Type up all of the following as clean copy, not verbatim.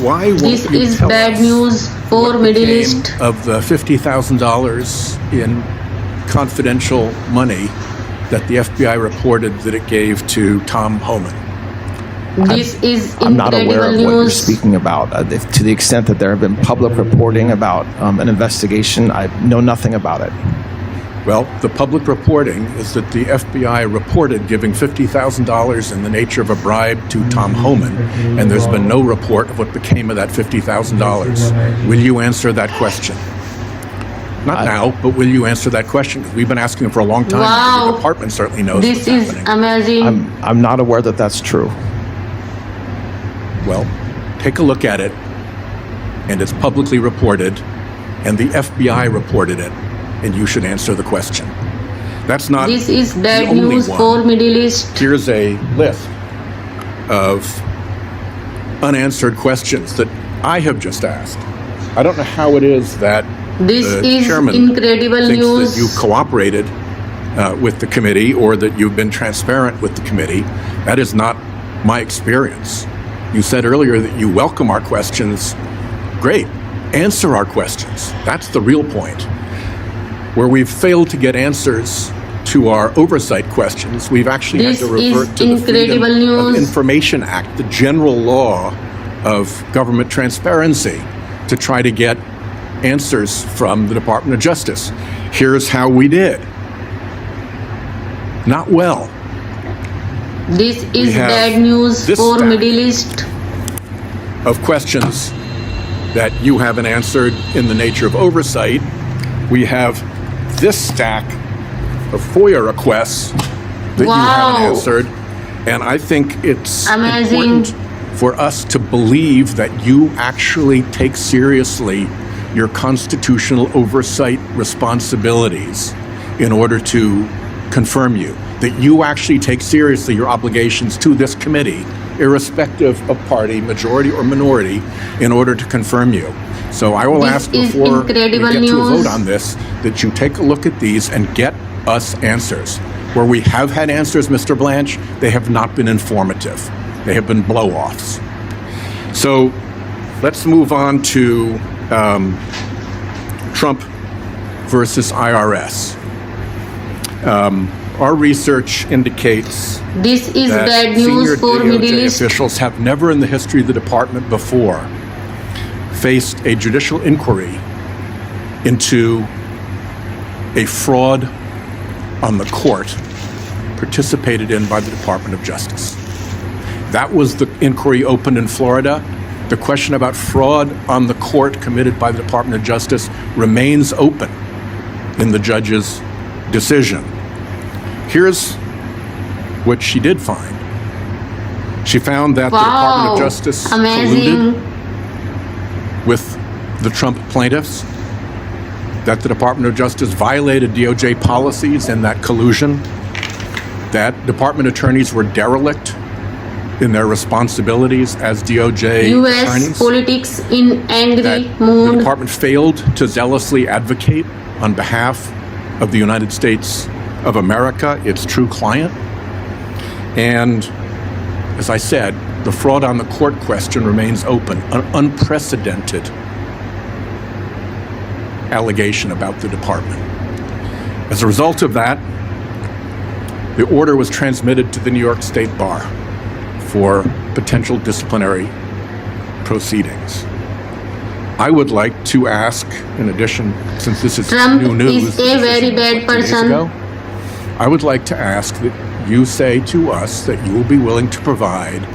why won't This you is tell bad us news for what Middle became East. of the $50,000 in confidential money that the FBI reported that it gave to Tom Homan? This is I'm not aware incredible of what you're news. speaking about. To the extent that there have been public reporting about an investigation, I know nothing about it. Well, the public reporting is that the FBI reported giving $50,000 in the nature of a bribe to Tom Homan, and there's been no report of what became of that $50,000. Will you answer that question? Not now, but will you answer that question? Because we've been asking for a long time. Wow. The department certainly knows This what's is happening. amazing. I'm not aware that that's true. Well, take a look at it, and it's publicly reported, and the FBI reported it, and you should answer the question. That's not This is the bad only news one. for Middle East. Here's a list of unanswered questions that I have just asked. I don't know how it is that This the is chairman incredible thinks news. that you cooperated with the committee or that you've been transparent with the committee. That is not my experience. You said earlier that you welcome our questions. Great. Answer our questions. That's the real point. Where we've failed to get answers to our oversight questions, we've actually This had to is revert to the Freedom incredible of news. Information Act, the general law of government transparency, to try to get answers from the Department of Justice. Here's how we did. Not well. This is have bad news this for stack Middle East. of questions that you haven't answered in the nature of oversight. We have this stack of FOIA requests that you haven't Wow. answered. And I think it's Amazing. important for us to believe that you actually take seriously your constitutional oversight responsibilities in order to confirm you, that you actually take seriously your obligations to this committee, irrespective of party, majority or minority, in order to confirm you. So I will This ask is before we incredible get to a news. vote on this, that you take a look at these and get us answers. Where we have had answers, Mr. Blanche, they have not been informative. They have been blow-offs. So let's move on to Trump versus IRS. Our research indicates This is that bad senior news for Middle DOJ East. officials have never in the history of the department before faced a judicial inquiry into a fraud on the court participated in by the Department of Justice. That was the inquiry opened in Florida. The question about fraud on the court committed by the Department of Justice remains open in the judge's decision. Here's what she did find. She found that the Department of Wow. Justice Amazing. colluded with the Trump plaintiffs, that the Department of Justice violated DOJ policies in that collusion, that department attorneys were derelict in their responsibilities as DOJ US attorneys, politics in that angry the mood. department failed to zealously advocate on behalf of the United States of America, its true client. And as I said, the fraud on the court question remains open, an unprecedented allegation about the department. As a result of that, the order was transmitted to the New York State Bar for potential disciplinary proceedings. I would like to ask, in addition, since this is Trump new news, is a this very isn't bad 2 days person. ago, I would like to ask that you say to us that you will be willing to provide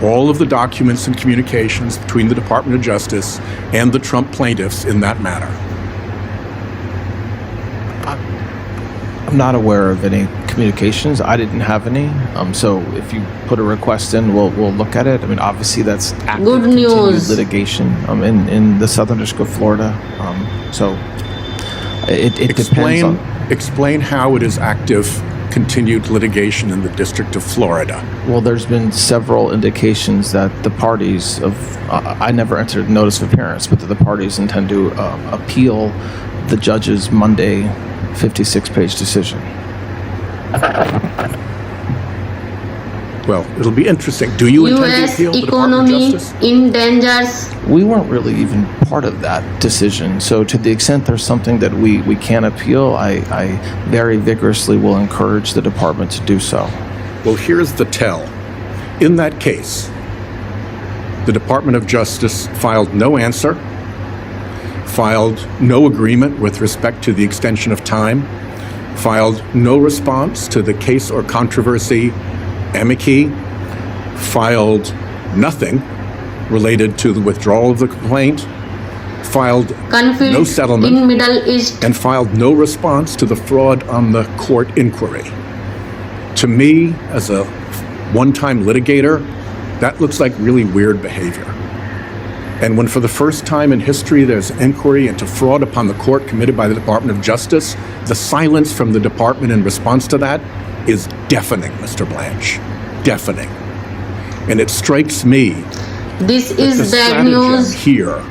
all of the documents and communications between the Department of Justice and the Trump plaintiffs in that matter. I'm not aware of any communications. I didn't have any. So if you put a request in, we'll look at it. I mean, obviously that's active Good continued news. litigation in the Southern District of Florida. So it depends on. Explain how it is active continued litigation in the District of Florida. Well, there's been several indications that the parties of, I never entered notice of appearance, but that the parties intend to appeal the judge's Monday 56-page decision. Well, it'll be interesting. Do you intend to U.S. appeal the Department of economy Justice? endangers. We weren't really even part of that decision. So to the extent there's something that we can appeal, I very vigorously will encourage the department to do so. Well, here's the tell. In that case, the Department of Justice filed no answer, filed no agreement with respect to the extension of time, filed no response to the case or controversy amici, filed nothing related to the withdrawal of the complaint, filed Conflict no settlement, in Middle East. and filed no response to the fraud on the court inquiry. To me, as a one-time litigator, that looks like really weird behavior. And when for the first time in history there's inquiry into fraud upon the court committed by the Department of Justice, the silence from the department in response to that is deafening, Mr. Blanche. Deafening. And it strikes me This the is bad stratagem news. here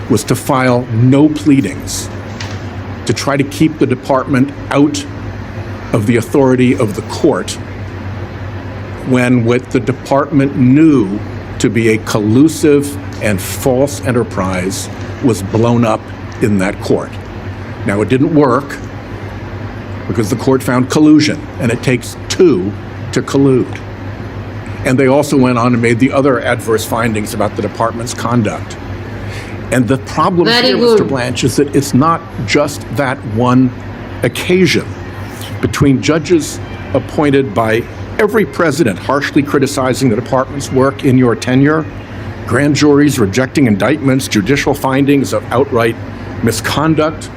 was to file no pleadings, to try to keep the department out of the authority of the court, when what the department knew to be a collusive and false enterprise was blown up in that court. Now, it didn't work because the court found collusion, and it takes two to collude. And they also went on and made the other adverse findings about the department's conduct. And the problem Very here, good. Mr. Blanche, is that it's not just that one occasion. Between judges appointed by every president harshly criticizing the department's work in your tenure, grand juries rejecting indictments, judicial findings of outright misconduct,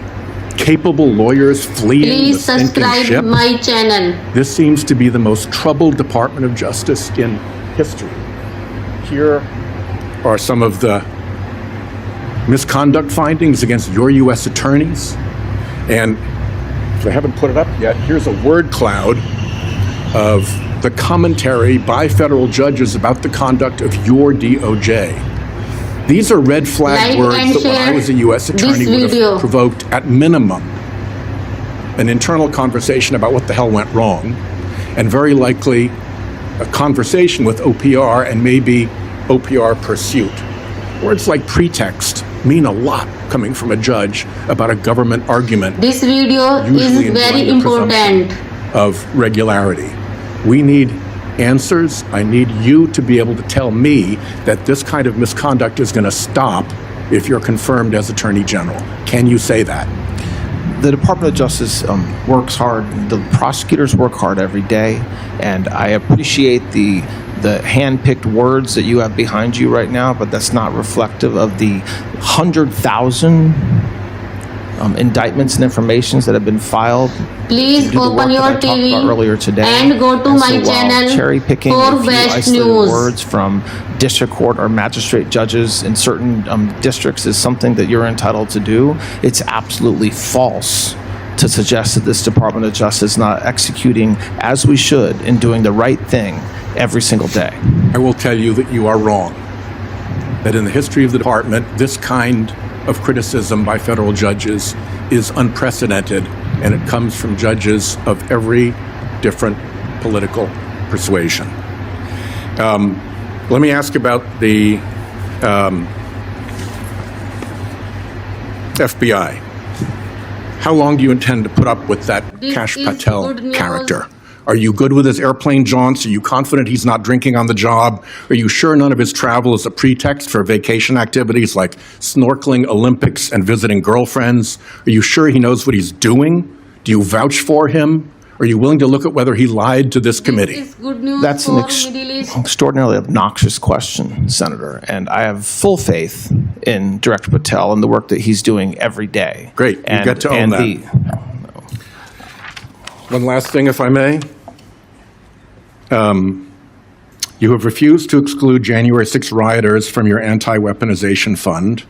capable lawyers fleeing the Please sinking subscribe ship. my channel. This seems to be the most troubled Department of Justice in history. Here are some of the misconduct findings against your U.S. attorneys. And if I haven't put it up yet, here's a word cloud of the commentary by federal judges about the conduct of your DOJ. These are red flag Like words and that when I share was a U.S. attorney this would video. have provoked, at minimum, an internal conversation about what the hell went wrong, and very likely a conversation with OPR and maybe OPR pursuit. Words like pretext mean a lot coming from a judge about a government argument This video is usually very enjoying the presumption important. of regularity. We need answers. I need you to be able to tell me that this kind of misconduct is going to stop if you're confirmed as Attorney General. Can you say that? The Department of Justice works hard. The prosecutors work hard every day, and I appreciate the hand-picked words that you have behind you right now, but that's not reflective of the 100,000 indictments and informations that have been filed. Please to do the open work your that I talked about earlier TV today. and go to And my so while channel cherry-picking for a few best isolated news. words from district court or magistrate judges in certain districts is something that you're entitled to do, it's absolutely false to suggest that this Department of Justice is not executing as we should in doing the right thing every single day. I will tell you that you are wrong. That in the history of the department, this kind of criticism by federal judges is unprecedented, and it comes from judges of every different political persuasion. Let me ask about the FBI. How long do you intend to put up with that This Kash is Patel good news. character? Are you good with his airplane jaunts? Are you confident he's not drinking on the job? Are you sure none of his travel is a pretext for vacation activities like snorkeling, Olympics, and visiting girlfriends? Are you sure he knows what he's doing? Do you vouch for him? Are you willing to look at whether he lied to this committee? This is good news That's for an Middle East. extraordinarily obnoxious question, Senator, and I have full faith in Director Patel and the work that he's doing every day. Great. You get to own that. One last thing, if I may. You have refused to exclude January 6 rioters from your anti-weaponization fund.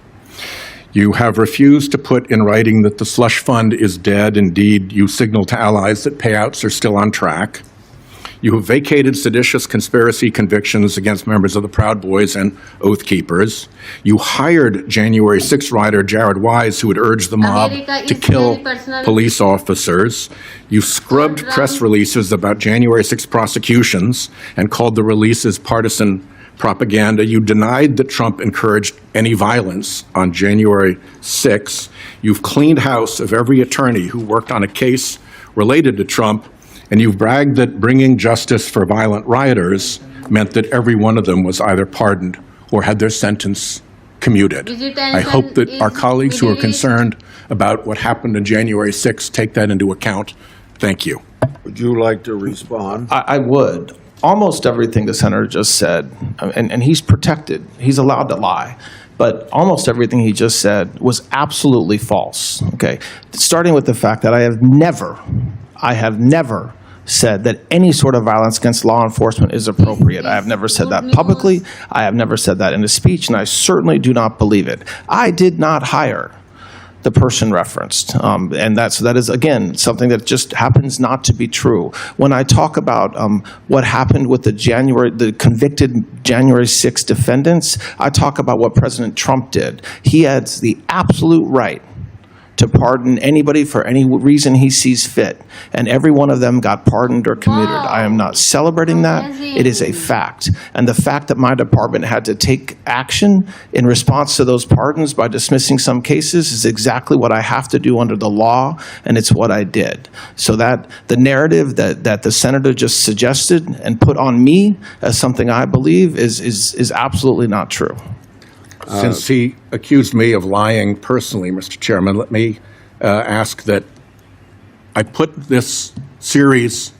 You have refused to put in writing that the slush fund is dead. Indeed, you signal to allies that payouts are still on track. You have vacated seditious conspiracy convictions against members of the Proud Boys and Oath Keepers. You hired January 6 rider Jared Wise, who had urged the mob America to is kill very personal. police officers. You scrubbed Trump. press releases about January 6 prosecutions and called the releases partisan propaganda. You denied that Trump encouraged any violence on January 6. You've cleaned house of every attorney who worked on a case related to Trump, and you've bragged that bringing justice for violent rioters meant that every one of them was either pardoned or had their sentence commuted. I hope that our colleagues who are concerned about what happened on January 6 take that into account. Thank you. Would you like to respond? I would. Almost everything the senator just said, and he's protected, he's allowed to lie, but almost everything he just said was absolutely false, okay? Starting with the fact that I have never said that any sort of violence against law enforcement is appropriate. I have never said that publicly. I have never said that in a speech, and I certainly do not believe it. I did not hire the person referenced. And that is, again, something that just happens not to be true. When I talk about what happened with the convicted January 6 defendants, I talk about what President Trump did. He has the absolute right to pardon anybody for any reason he sees fit. And every one of them got pardoned or commuted. Wow. I am not celebrating that. Amazing. It is a fact. And the fact that my department had to take action in response to those pardons by dismissing some cases is exactly what I have to do under the law, and it's what I did. So that the narrative that the senator just suggested and put on me as something I believe is absolutely not true. Since he accused me of lying personally, Mr. Chairman, let me ask that I put this series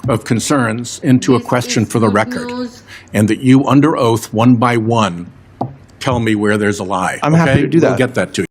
of concerns into a This question is for the good record, news. and that you, under oath, one by one, tell me where there's a lie. I'm happy okay? to do that. We'll get that to you.